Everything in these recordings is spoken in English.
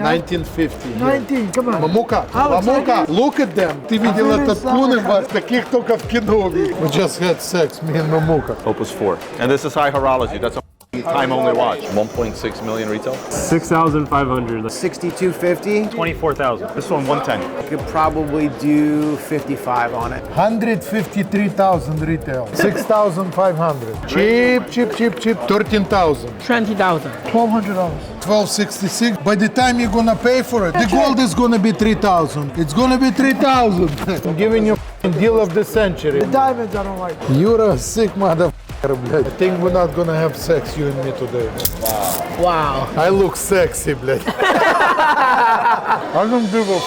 1950. 19, come on. Мамука, Мамука, look at them. Ты видел этот куненвас, таких только в кино. We just had sex, me and Mamuka. Opus 4. And this is high horology. That's a time-only watch. 1.6 million retail. 6,500. 6250. 24,000. This one, 110. Could probably do 55 on it. 153,000 retail. 6,500. Cheap, cheap, cheap, cheap. 13,000. 20,000. $1,200. 1266. By the time you're gonna pay for it, the gold is gonna be 3,000. It's gonna be 3,000. I'm giving you a deal of the century. The diamonds I don't like. You're a sick motherfucker, блядь. I think we're not gonna have sex, you and me today. Wow. I look sexy, блядь. I don't give a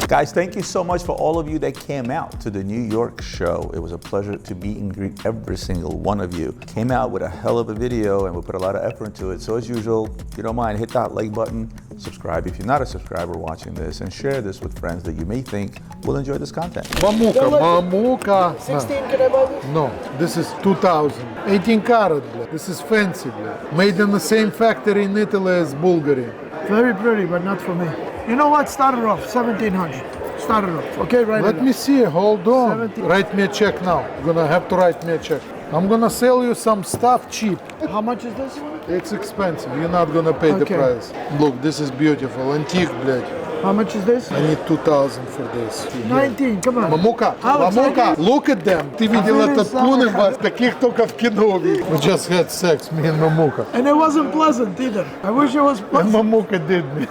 Guys, thank you so much for all of you that came out to the New York show. It was a pleasure to meet and greet every single one of you. Came out with a hell of a video and we put a lot of effort into it. So as usual, if you don't mind, hit that like button, subscribe if you're not a subscriber watching this, and share this with friends that you may think will enjoy this content. Mamuka, Mamuka. 16, can I buy this? No, this is 2000. 18 karat, блядь. This is fancy, блядь. Made in the same factory in Italy as Bulgaria. Very pretty, but not for me. You know what? Start it off, 1,700. Start it off, okay? Right. Let me see, hold on. 17. Write me a check now. You're gonna have to write me a check. I'm gonna sell you some stuff cheap. How much is this? It's expensive, you're not gonna pay the Okay. price. Look, this is beautiful, antique, блядь. How much is this? I need 2,000 for this. 19, come on. Мамука, Alex, Мамука, look at them. Ты видел этот куненвас, таких только в кино. We just had sex, me and Mamuka. And it wasn't pleasant either. I wish it was And pleasant. Mamuka did me.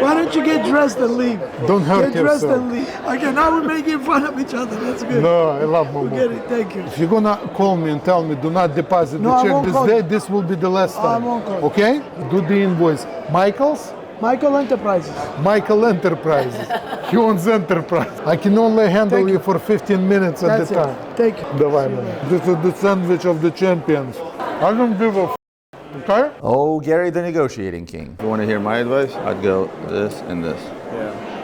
Why don't you get dressed and leave? Don't hurt Get dressed yourself. and leave. Okay, now we're making fun of each other. That's good. No, I love Forget Mamuka. it, thank you. If you're gonna call me and tell me do not deposit No, the I check won't this call day, you. this will be the last time. won't call you. Okay? Do the invoice. Michael's? Michael Enterprises. Michael Enterprises. He owns Enterprise. I can only handle Thank you you. for 15 minutes at That's a time. it. Thank you. Давай, man. This is the sandwich of the champions. I don't give a okay? Oh, Gary the Negotiating King. You want to hear my advice? I'd go this and this.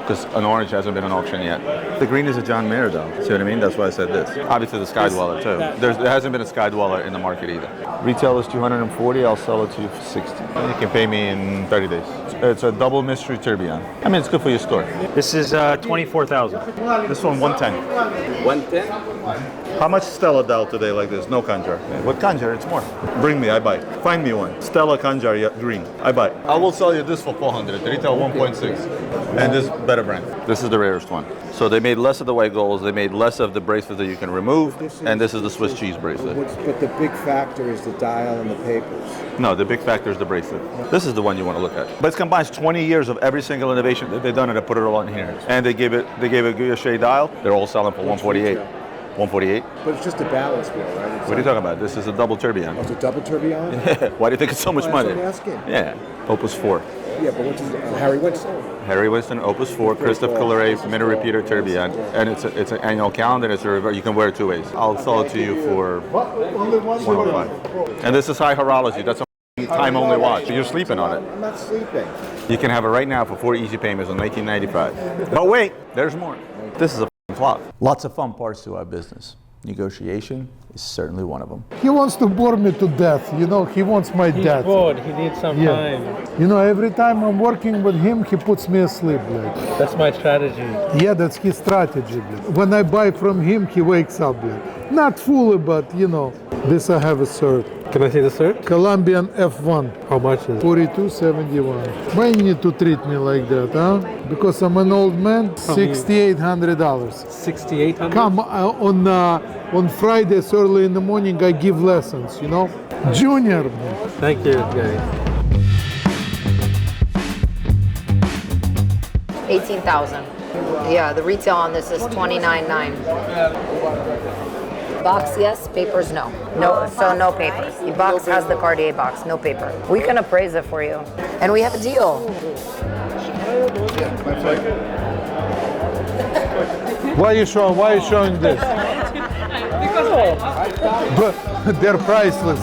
Because an orange hasn't been on auction yet. The green is a John Mayer though. See what I mean? That's why I said this. Obviously the Sky Dweller too. There hasn't been a Sky Dweller in the market either. Retail is 240, I'll sell it to you for 60. You can pay me in 30 days. It's a double mystery tourbillon. I mean, it's good for your store. This is 24,000. This one, 110. 110? How much Stella dial today like this? No Kanjar. With Kanjar, it's more. Bring me, I buy. Find me one. Stella Kanjar green. I buy. I will sell you this for 400. The retail 1.6. And this better brand. This is the rarest one. So they made less of the white golds. They made less of the bracelet that you can remove. And this is the Swiss cheese bracelet. But the big factor is the dial and the papers. No, the big factor is the bracelet. This is the one you want to look at. But it combines 20 years of every single innovation that they've done and they put it all in here. And they gave a Guilloche dial. They're all selling for 148. 148? But it's just a balance wheel, right? What are you talking about? This is a double tourbillon. It's a double tourbillon? Why do you think it's so much Well, money? that's what I'm asking. Yeah, Opus 4. Yeah, but what's his Harry Winston? Harry Winston, Opus 4, Christophe Coloret, minute repeater tourbillon. And it's an annual calendar, it's a reverse. You can wear it two ways. I'll sell it to you for 105. And this is high horology. That's a time-only watch. You're sleeping on it. I'm not sleeping. You can have it right now for 4 easy payments on 1995. But wait, there's more. This is a clock. Lots of fun parts to our business. Negotiation is certainly one of them. He wants to bore me to death, you know, he wants my death. Bored. He needs some time. You know, every time I'm working with him, he puts me asleep, блядь. That's my strategy. Yeah, that's his strategy, блядь. When I buy from him, he wakes up, блядь. Not fully, but, you know, this I have a cert. Can I see the cert? Colombian F1. How much is it? 4271. Why you need to treat me like that, huh? Because I'm an old man? $6,800. 6,800? Come on Fridays early in the morning, I give lessons, you know? Junior. Thank you, guys. 18,000. Yeah, the retail on this is 29.9. Box, yes. Papers, no. No, so no papers. The box has the Cartier box, no paper. We can appraise it for you. And we have a deal. Why are you showing this? But they're priceless.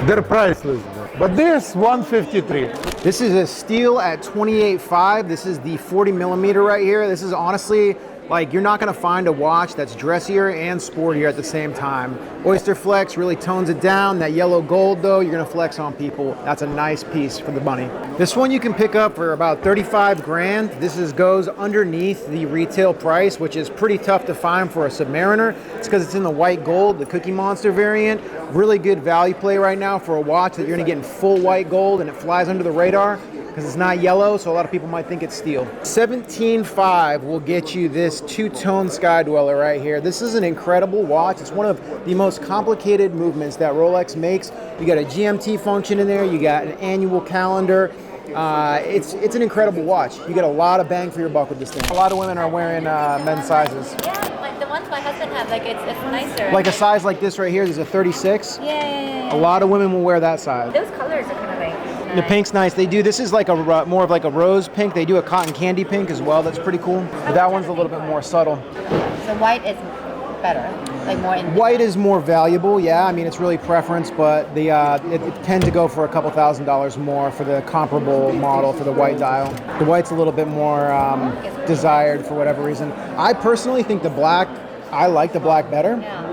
They're priceless. But this 153. This is a steel at 28.5. This is the 40 millimeter right here. This is honestly Like, you're not gonna find a watch that's dressier and sportier at the same time. Oyster Flex really tones it down. That yellow gold though, you're gonna flex on people. That's a nice piece for the money. This one you can pick up for about 35 grand. This goes underneath the retail price, which is pretty tough to find for a Submariner. It's because it's in the white gold, the Cookie Monster variant. Really good value play right now for a watch that you're gonna get in full white gold and it flies under the radar, because it's not yellow, so a lot of people might think it's steel. 17.5 will get you this two-tone Sky Dweller right here. This is an incredible watch. It's one of the most complicated movements that Rolex makes. You got a GMT function in there, you got an annual calendar. It's an incredible watch. You get a lot of bang for your buck with this thing. A lot of women are wearing men's sizes. Yeah, like the ones my husband has, like it's nicer. Like a size like this right here, there's a 36. Yeah. A lot of women will wear that size. Those colors are kind of like nice. The pink's nice. They do, this is like a more of like a rose pink. They do a cotton candy pink as well. That's pretty cool. But that one's a little bit more subtle. So white is better, like more in White is more valuable, yeah. I mean, it's really preference, but it tends to go for a couple $1,000s more for the comparable model for the white dial. The white's a little bit more desired for whatever reason. I personally think the black, I like the black better. Yeah.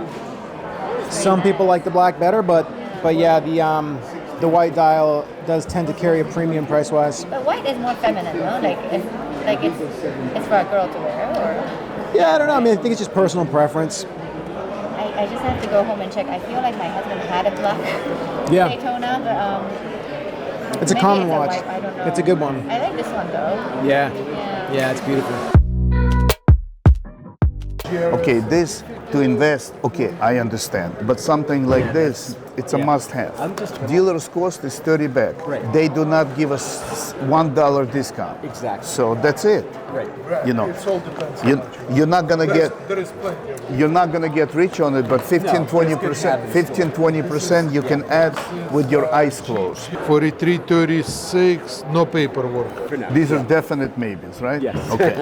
Some people like the black better, but yeah, the white dial does tend to carry a premium price-wise. But white is more feminine, no? Like it's for a girl to wear, or? Yeah, I don't know. I mean, I think it's just personal preference. I just have to go home and check. I feel like my husband had a black Daytona, but it's a maybe common it's a watch. white, I don't know. It's a good one. I like this one though. Yeah, it's beautiful. Okay, this to invest, okay, I understand. But something like this, it's a must-have. Dealer's cost is 30 back. Right. They do not give us $1 discount. Exactly. So that's it. Right. You know, It all depends. you're not gonna get There is plenty of it. you're not gonna get rich on it, but 15-20% you can add with your eyes closed. 43, 36, no paperwork. These are definite maybes, right? Yes. Okay.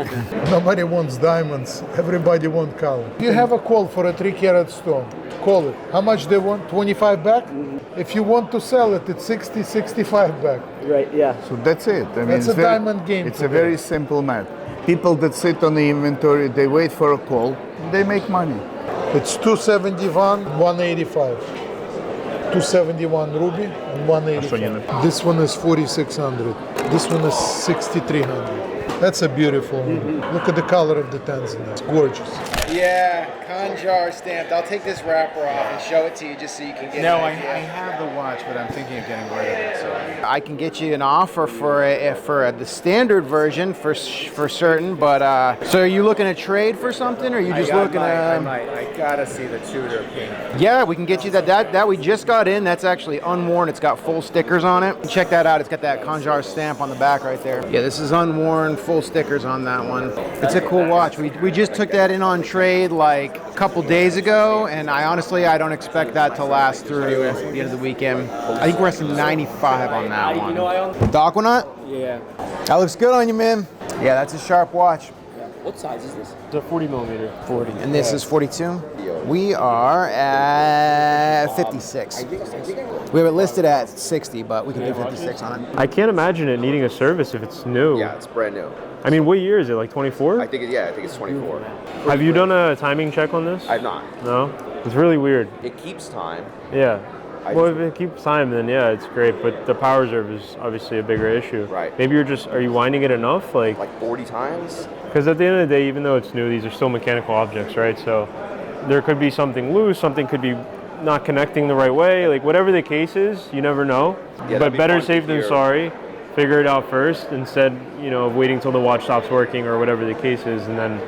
Nobody wants diamonds. Everybody wants color. You have a call for a 3-carat stone. Call it. How much they want? 25 back? If you want to sell it, it's 60, 65 back. Right, yeah. So that's it. I mean, That's it's a diamond game It's a today. very simple math. People that sit on the inventory, they wait for a call, they make money. It's 271, 185. 271 ruby and 185. This one is 4600. This one is 6300. That's a beautiful one. Look at the color of the tensor. It's gorgeous. Yeah, Conjar stamped. I'll take this wrapper off and show it to you just so you can get No, an I idea. have the watch, but I'm thinking of getting rid of it. So I can get you an offer for the standard version for certain, but so are you looking to trade for something, or are you just looking I to? might. I gotta see the Tudor pink. Yeah, we can get you that we just got in. That's actually unworn. It's got full stickers on it. Check that out. It's got that Conjar stamp on the back right there. Yeah, this is unworn, full stickers on that one. It's a cool watch. We just took that in on trade like a couple days ago, and I don't expect that to last through the end of the weekend. I think we're at some 95 on that one. Aquanaut? Yeah. That looks good on you, man. Yeah, that's a sharp watch. What size is this? It's a 40 millimeter. 40. And this is 42? We are at 56. We have it listed at 60, but we can do 56 on it. I can't imagine it needing a service if it's new. Yeah, it's brand new. I mean, what year is it? Like 24? I think it's 24. Have you done a timing check on this? I've not. No? It's really weird. It keeps time. Yeah. Well, if it keeps time, then yeah, it's great. But the power reserve is obviously a bigger issue. Right. Maybe are you winding it enough? Like 40 times? Because at the end of the day, even though it's new, these are still mechanical objects, right? So there could be something loose, something could be not connecting the right way. Like whatever the case is, you never know. Yeah, but better fun to safe than hear. sorry. Figure it out first instead, of waiting till the watch stops working or whatever the case is, and then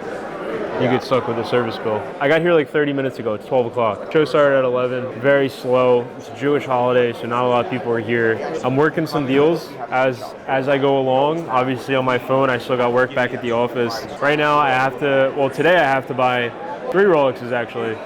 you get stuck with a service bill. I got here like 30 minutes ago. It's 12 o'clock. Show started at 11. Very slow. It's a Jewish holiday, so not a lot of people are here. I'm working some deals as I go along. Obviously on my phone, I still got work back at the office. Right now today I have to buy 3 Rolexes actually.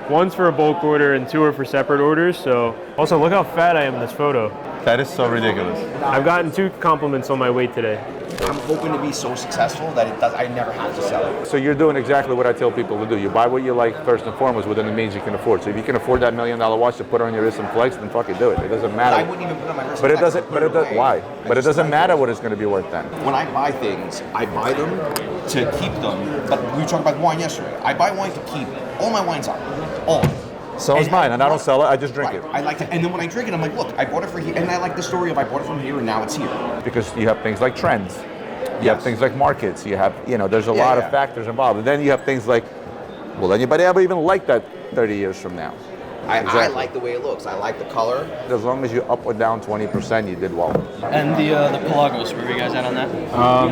One's for a bulk order and 2 are for separate orders. So also look how fat I am in this photo. That is so ridiculous. I've gotten 2 compliments on my weight today. I'm hoping to be so successful that I never have to sell it. So you're doing exactly what I tell people to do. You buy what you like first and foremost within the means you can afford. So if you can afford that $1 million watch to put on your wrist and flex, then fucking do it. It doesn't matter. I wouldn't even put it on my wrist. But it doesn't. But it does. Why? But it doesn't matter what it's going to be worth then. When I buy things, I buy them to keep them. But we were talking about wine yesterday. I buy wine to keep. All my wines are. All. So is mine, and I don't sell it. I just drink it. I like to, and then when I drink it, I'm like, look, I bought it for here, and I like the story of I bought it from here, and now it's here. Because you have things like trends. You have things like markets. You have, there's a lot of factors involved. And then you have things like, will anybody ever even like that 30 years from now? I like the way it looks. I like the color. As long as you're up or down 20%, you did well. And the Pelagos, where were you guys at on that?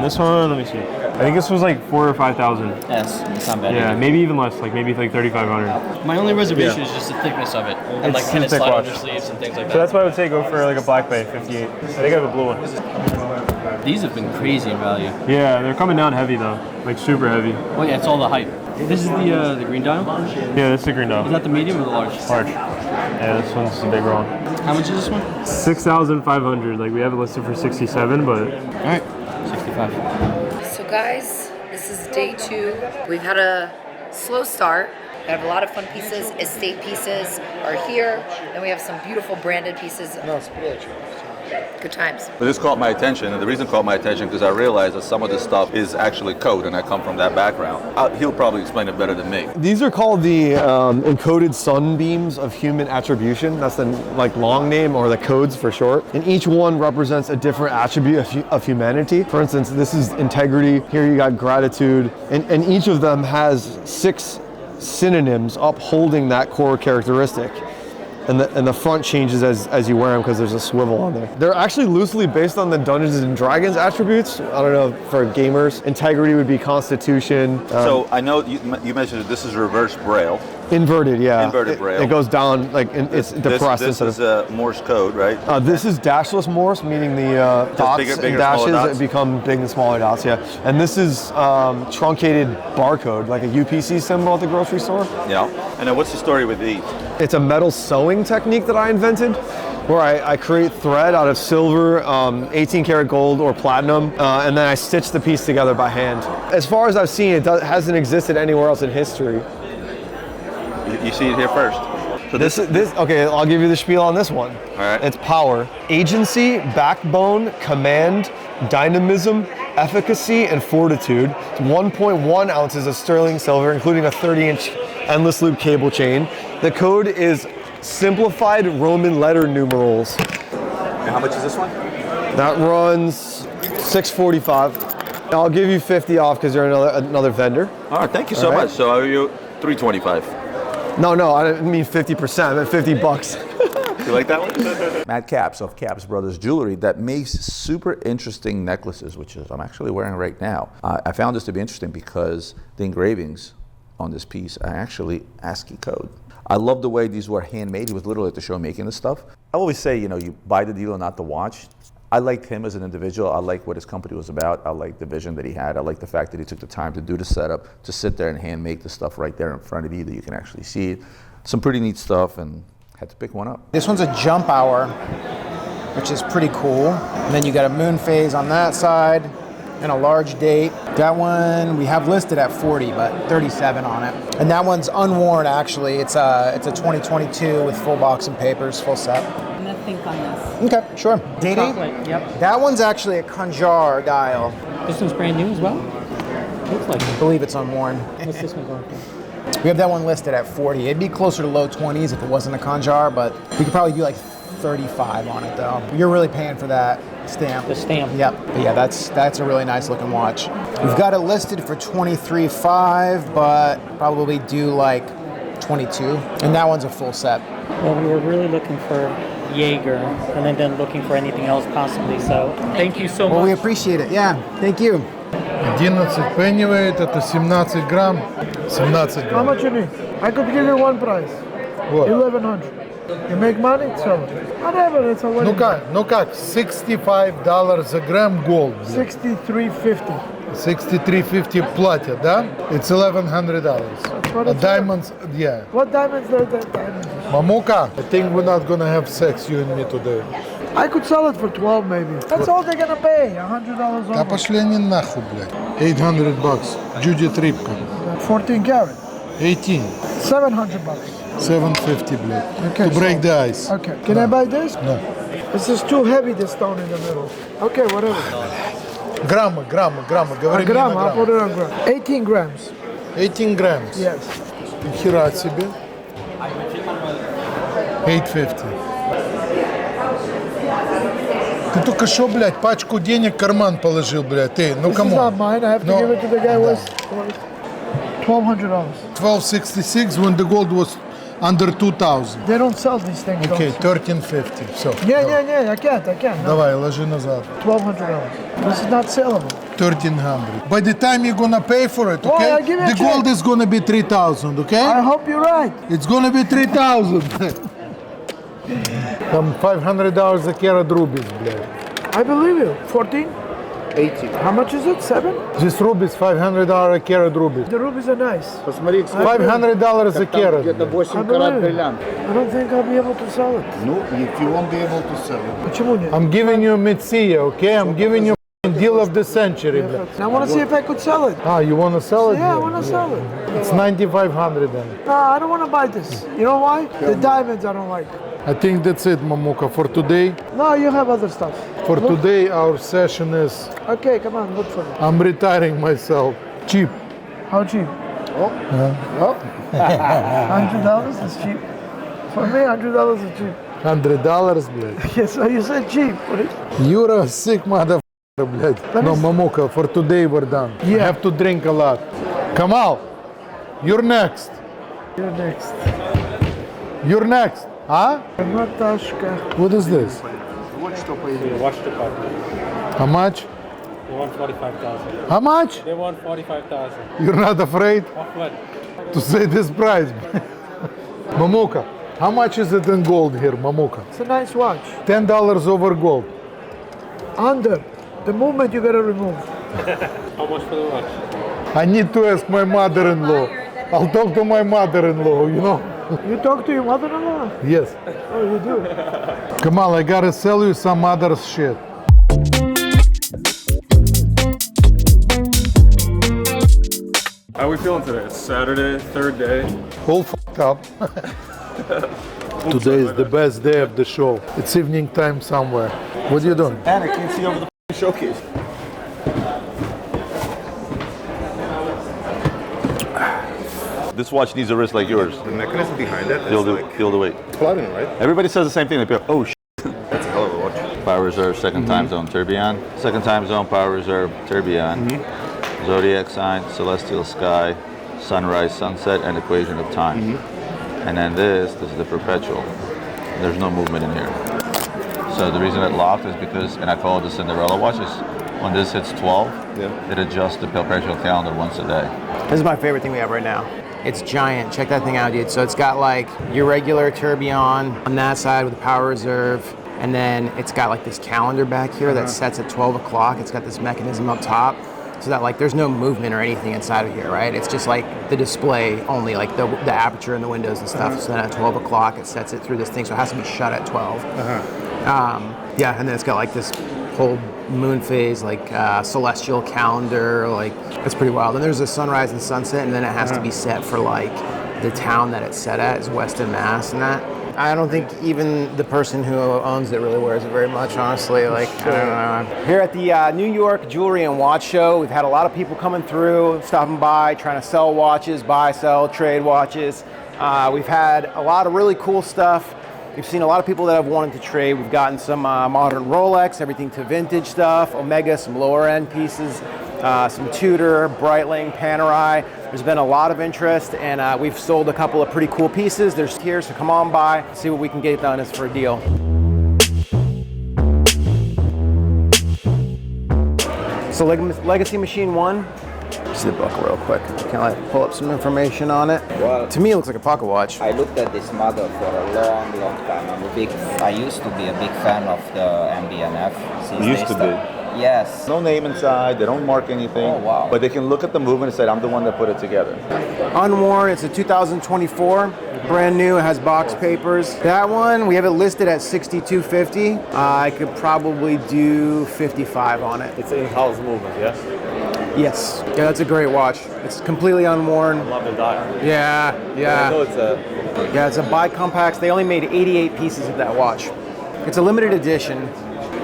This one, let me see. I think this was like 4,000 or 5,000. Yes, it's not bad. Yeah, either. maybe even less, maybe 3,500. My only reservation is just the thickness of it, and It's can it thick slide watch. on your sleeves and things like that. So that's why I would say go for like a Black Bay 58. I think I have a blue one. These have been crazy in value. Yeah, they're coming down heavy though, like super heavy. Oh yeah, it's all the hype. This is the green dial? Yeah, this is the green dial. Is that the medium or the large? Large. Yeah, this one's the bigger one. How much is this one? 6,500. Like we have it listed for 67, but. All right, 65. So guys, this is day 2. We've had a slow start. We have a lot of fun pieces. Estate pieces are here. Then we have some beautiful branded pieces. Good times. But this caught my attention, and the reason it caught my attention because I realized that some of this stuff is actually code, and I come from that background. He'll probably explain it better than me. These are called the encoded sunbeams of human attribution. That's the long name, or the codes for short. And each one represents a different attribute of humanity. For instance, this is integrity. Here you got gratitude, and each of them has 6 synonyms upholding that core characteristic. And the front changes as you wear them because there's a swivel on there. They're actually loosely based on the Dungeons and Dragons attributes. I don't know, for gamers, integrity would be constitution. So I know you mentioned that this is reverse braille. Inverted, yeah. Inverted braille. It goes down, it's depressed. This is Morse code, right? This is dashless Morse, meaning the dots bigger, and dashes dots? become big and smaller dots, yeah. And this is truncated barcode, like a UPC symbol at the grocery store. Yeah. And then what's the story with these? It's a metal sewing technique that I invented, where I create thread out of silver, 18 karat gold, or platinum, and then I stitch the piece together by hand. As far as I've seen, it hasn't existed anywhere else in history. You see it here first. So this okay, I'll give you the spiel on this one. All right. It's power, agency, backbone, command, dynamism, efficacy, and fortitude. It's 1.1 ounces of sterling silver, including a 30-inch endless loop cable chain. The code is simplified Roman letter numerals. And how much is this one? That runs $645. I'll give you 50 off because you're another vendor. All right, thank you so much. So are you $325? No, I didn't mean 50%. I meant $50. You like that one? Matt Capps of Capps Brothers Jewelry that makes super interesting necklaces, which is I'm actually wearing right now. I found this to be interesting because the engravings on this piece are actually ASCII code. I love the way these were handmade. He was literally at the show making this stuff. I always say, you buy the dealer, not the watch. I liked him as an individual. I like what his company was about. I like the vision that he had. I like the fact that he took the time to do the setup, to sit there and hand make the stuff right there in front of you that you can actually see. Some pretty neat stuff, and had to pick one up. This one's a jump hour, which is pretty cool. And then you got a moon phase on that side and a large date. That one we have listed at 40, but 37 on it. And that one's unworn actually. It's a 2022 with full box and papers, full set. Nothing on this. Okay, sure. Dating? Chocolate, yep. That one's actually a Kanjar dial. This one's brand new as well? Looks like I believe it's unworn. What's this one going for? We have that one listed at 40. It'd be closer to low 20s if it wasn't a Kanjar, but we could probably do like 35 on it though. You're really paying for that stamp. The stamp. Yep. But yeah, that's a really nice looking watch. We've got it listed for $23.5, but probably do like 22. And that one's a full set. Well, we were really looking for Jaeger and then looking for anything else possibly, so thank you so much. Well, we appreciate it. Yeah, thank you. 11 пеннивейт, это 17 грамм. 17 How грамм. much you need? I could give you one price. What? 1,100. You make money, sell it. Whatever, it's a wedding. Ну как, $65 за грамм gold. $63.50. 6350 platinum, да? It's $1,100. what it's Diamonds, yeah. What diamonds are that diamonds? Mamuka, I think we're not gonna have sex, you and me today. I could sell it for 12 maybe. That's all they're gonna pay, $100 Да over. пошли они нахуй, блядь. $800. Judith Ripka. 14 karat. 18. $700. 750, блядь. Okay, To break the ice. Okay. Can I buy this? No. This is too heavy, this stone in the middle. Okay, whatever. Граммы. Говори мне на Gram, I'll put it on gram. 18 grams. 18 grams. Yes. Хера себе. 850. Ты только что, блядь, пачку денег в карман положил, блядь. Ты, ну This is кому? not mine. I have to give it to the guy who was $1,200. 1266 when the gold was under 2,000. They don't sell these things. Okay, also. 1350. Все. Yeah, I can't. No. Давай, ложи назад. $1,200. This is not saleable. 1300. By the time you're gonna pay for it, Why? okay? I give you a The check. gold is gonna be 3,000, okay? I hope you're right. It's gonna be 3,000. Там $500 a carat rubies, блядь. I believe you. 14? 18. How much is it? 7? This rubies $500 a carat rubies. The rubies are nice. Посмотри, $500 a carat. где-то I 8 карат believe it. бриллиант. I don't think I'll be able to sell it. Ну, if you won't be able to sell it. Почему нет? I'm giving you Mitsia, okay? I'm giving you deal of the century, блядь. I want to see if I could sell it. Ah, you wanna sell it? Yeah, I want to sell it. It's 9,500 then. No, I don't want to buy this. You know why? The diamonds I don't like. I think that's it, Mamuka, for today. No, you have other stuff. For Look. today, our session is, Okay, come on, look for it. I'm retiring myself. Cheap. How cheap? Oh. $100 is cheap. For me, $100 is cheap. $100, блядь. Yes, so you said cheap. What is- You're a sick motherfucker, блядь. No, Mamuka, for today we're done. You have to drink a lot. Kamal, you're next. You're next. You're next. Huh? Наташка. What is this? Вот что появилось. Watch the puppy. How much? They want 45,000. How much? They want 45,000. You're not afraid Of what? to say this price? Mamuka, how much is it in gold here, Mamuka? It's a nice watch. $10 over gold. Under. The movement you gotta remove. How much for the watch? I need to ask my mother-in-law. I'll talk to my mother-in-law, you know? You talk to your mother-in-law? Yes. Oh, you do? Kamal, I gotta sell you some other shit. How are we feeling today? It's Saturday, third day. All fucked up. Today is the best day of the show. It's evening time somewhere. What are you doing? And I can't see over the showcase. This watch needs a wrist like yours. The mechanism behind it Feel is the, like feel the weight. plugging, right? Everybody says the same thing. They go, oh, That's a hell of a watch. Power reserve, second time zone, tourbillon. Second time zone, power reserve, tourbillon. Zodiac sign, celestial sky, sunrise, sunset, and equation of time. And then this is the perpetual. There's no movement in here. So the reason it locked is because, and I call it the Cinderella watch, is when this hits 12, it adjusts the perpetual calendar once a day. This is my favorite thing we have right now. It's giant. Check that thing out, dude. So it's got like your regular tourbillon on that side with the power reserve. And then it's got like this calendar back here that sets at 12 o'clock. It's got this mechanism up top so that like there's no movement or anything inside of here, right? It's just like the display only, like the aperture and the windows and stuff. So then at 12 o'clock, it sets it through this thing. So it has to be shut at 12. Yeah, and then it's got like this whole moon phase, like celestial calendar, like it's pretty wild. And there's a sunrise and sunset, and then it has to be set for like the town that it's set at is Weston, Mass, and that. I don't think even the person who owns it really wears it very much, honestly. Like, I don't know. Here at the New York Jewelry and Watch Show, we've had a lot of people coming through, stopping by, trying to sell watches, buy, sell, trade watches. We've had a lot of really cool stuff. We've seen a lot of people that have wanted to trade. We've gotten some modern Rolex, everything to vintage stuff, Omega, some lower end pieces, some Tudor, Breitling, Panerai. There's been a lot of interest, and we've sold a couple of pretty cool pieces. There's here, so come on by, see what we can get done as for a deal. So Legacy Machine 1, see the buckle real quick. Can I pull up some information on it? Well, to me, it looks like a pocket watch. I looked at this model for a long, long time. I used to be a big fan of the MB&F. You used to be? Yes. No name inside, they don't mark anything. Oh, wow. But they can look at the movement and say, I'm the one that put it together. Unworn, it's a 2024. Brand new, it has box papers. That one, we have it listed at $62.50. I could probably do $55 on it. It's in-house movement, yes? Yes. Yeah, that's a great watch. It's completely unworn. I love the dial. Yeah, yeah. I know it's a... Yeah, it's a bi-compacts. They only made 88 pieces of that watch. It's a limited edition.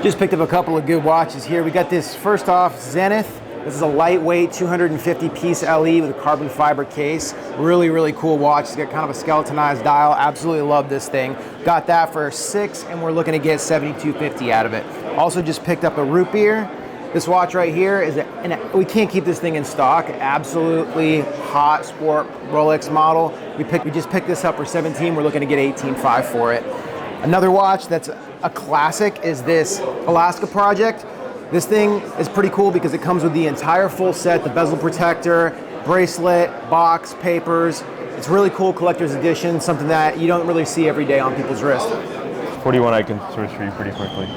Just picked up a couple of good watches here. We got this, first off, Zenith. This is a lightweight 250-piece LE with a carbon fiber case. Really, really cool watch. It's got kind of a skeletonized dial. Absolutely love this thing. Got that for $6, and we're looking to get $72.50 out of it. Also just picked up a root beer. This watch right here is, and we can't keep this thing in stock. Absolutely hot sport Rolex model. We just picked this up for $17. We're looking to get $18.5 for it. Another watch that's a classic is this Alaska Project. This thing is pretty cool because it comes with the entire full set, the bezel protector, bracelet, box, papers. It's really cool collector's edition, something that you don't really see every day on people's wrist. 41 I can source for you pretty quickly.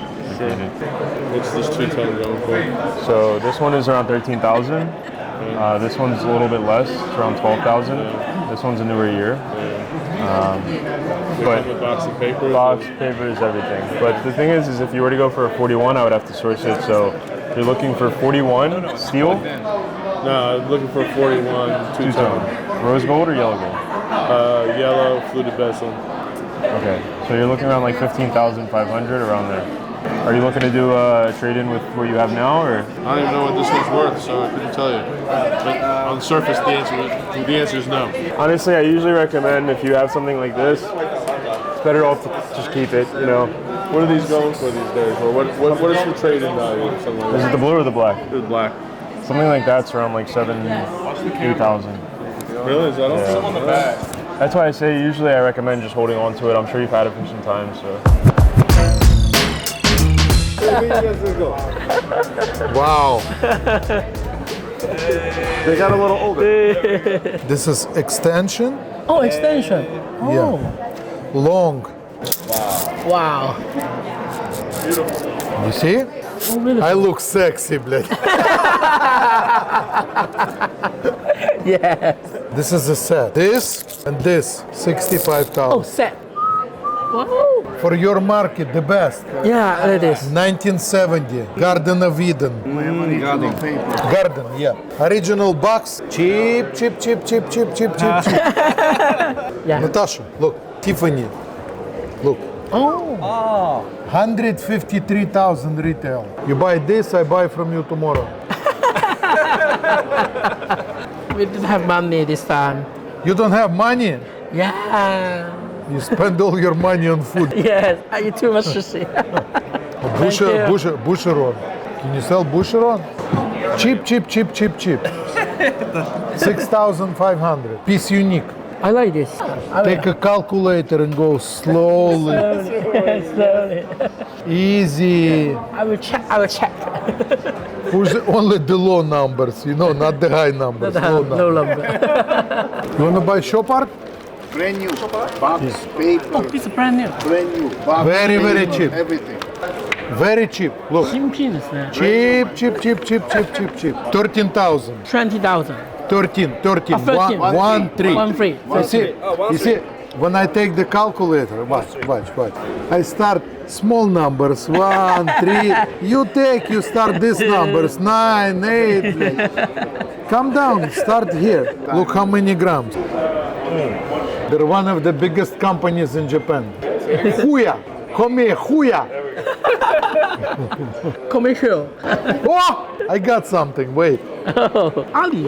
What's this two-tone going for? So this one is around 13,000. This one's a little bit less, it's around 12,000. This one's a newer year. But box of paper? Box, papers, everything. But the thing is if you were to go for a 41, I would have to source it. So you're looking for 41 steel? No, I'm looking for 41 two-tone. Rose gold or yellow gold? Yellow, fluted bezel. Okay, so you're looking around like 15,500 around there. Are you looking to do a trade-in with what you have now, or? I don't even know what this one's worth, so I couldn't tell you. But on the surface, the answer is no. Honestly, I usually recommend if you have something like this, it's better off to just keep it, you know. What are these going for these days? Or what is the trade-in value? Something like Is it the blue or the black? The black. Something like that's around like 8,000. Really? Is that all? Yeah. On the back. That's why I say usually I recommend just holding on to it. I'm sure you've had it for some time, so. Wow. They got a little older. This is extension. Oh, extension. Oh. Yeah. Long. Wow. You see? Oh, really? I look sexy, blядь. Yes. This is a set. This and this, 65,000. Oh, set. Wow. For your market, the best. Yeah, it is. 1970, Garden of Eden. Garden, yeah. Original box, cheap. Yeah. Natasha, look, Tiffany, look. Oh. 153,000 retail. You buy this, I buy from you tomorrow. We didn't have money this time. You don't have money? Yeah. You spend all your money on food. Yes, I eat too much sushi. Boucheron. Can you sell Boucheron? Cheap. 6,500. Piece unique. I like this. Take a calculator and go slowly. Slowly. Easy. I will check. Push only the low numbers, you know, not the high numbers. No longer. You want to buy shop art? Brand new. Box, paper. Oh, this is brand new. Brand new. Box, Very paper, cheap. Everything. Very cheap. Look. Cheap. 13,000. 20,000. 13. 1 3. 1 3. You see, when I take the calculator, watch. I start small numbers, 1, 3. You start these numbers, 9, 8. Come down, start here. Look how many grams. They're one of the biggest companies in Japan. Huya, come here, Huya. Commercial. Oh, I got something. Wait. Oh, Ali.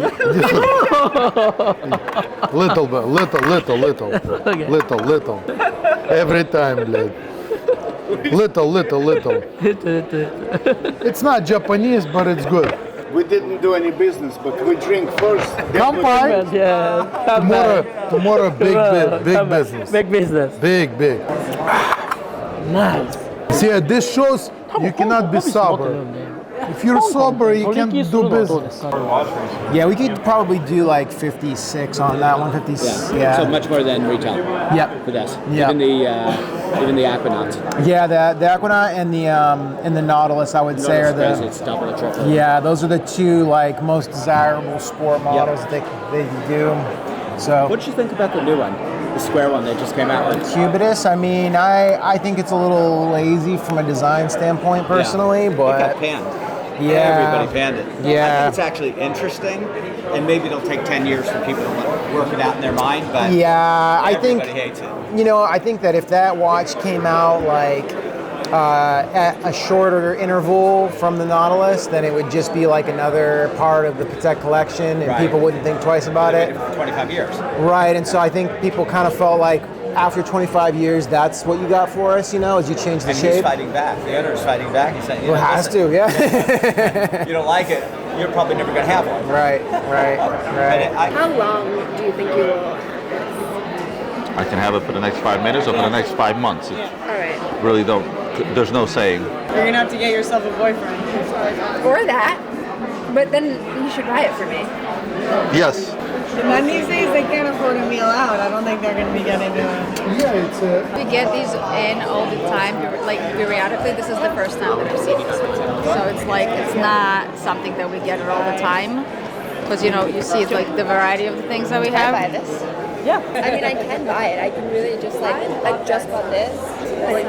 Little. Every time, lad. Little. It's not Japanese, but it's good. We didn't do any business, but we drink first. Kampai. Yeah. Tomorrow, big business. Big business. Big. Nice. See, this shows you cannot be sober. If you're sober, you can't do business. Yeah, we could probably do like 56 on that one. 56. Yeah. So much more than retail. Yep. For this. Yeah. Even the Aquanauts. Yeah, the Aquanaut and the Nautilus, I would say, are the. It's double or triple. Yeah, those are the two like most desirable sport models that they do. So. What did you think about the new one, the square one that just came out? Cubitus. I mean, I think it's a little lazy from a design standpoint, personally, but. It got panned. Yeah. Everybody panned it. Yeah. I think it's actually interesting, and maybe it'll take 10 years for people to work it out in their mind, but yeah, I think everybody hates it. You know, I think that if that watch came out like at a shorter interval from the Nautilus, then it would just be like another part of the Patek collection, and people wouldn't think twice about it. 25 years. Right, and so I think people kind of felt like after 25 years, that's what you got for us, you know, as you change the And shape. he's fighting back. The owner's fighting back. He's saying, Well, has to, yeah. You don't like it, you're probably never going to have one. Right. How long do you think you will? I can have it for the next 5 minutes or for the next 5 months. All right. Really don't, there's no saying. You're gonna have to get yourself a boyfriend. Or that, but then you should buy it for me. Yes. And then these days they can't afford a meal out. I don't think they're gonna be getting to it. Yeah, it's We get these in all the time, like periodically. This is the first time that I've seen this one. So it's like, it's not something that we get all the time. Because, you know, you see it's like the variety of the things that we have. Can I buy this? Yeah. I mean, I can buy it. I can really just like, I just bought this. I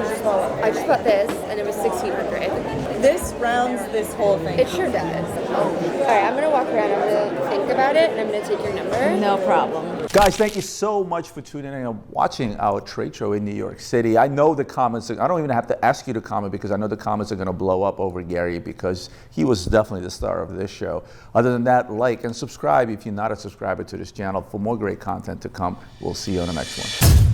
just bought this, and it was $1,600. This rounds this whole thing. It sure does. All right, I'm gonna walk around. I'm gonna think about it, and I'm gonna take your number. No problem. Guys, thank you so much for tuning in and watching our trade show in New York City. I know the comments, I don't even have to ask you to comment because I know the comments are going to blow up over Gary because he was definitely the star of this show. Other than that, like and subscribe if you're not a subscriber to this channel for more great content to come. We'll see you on the next one.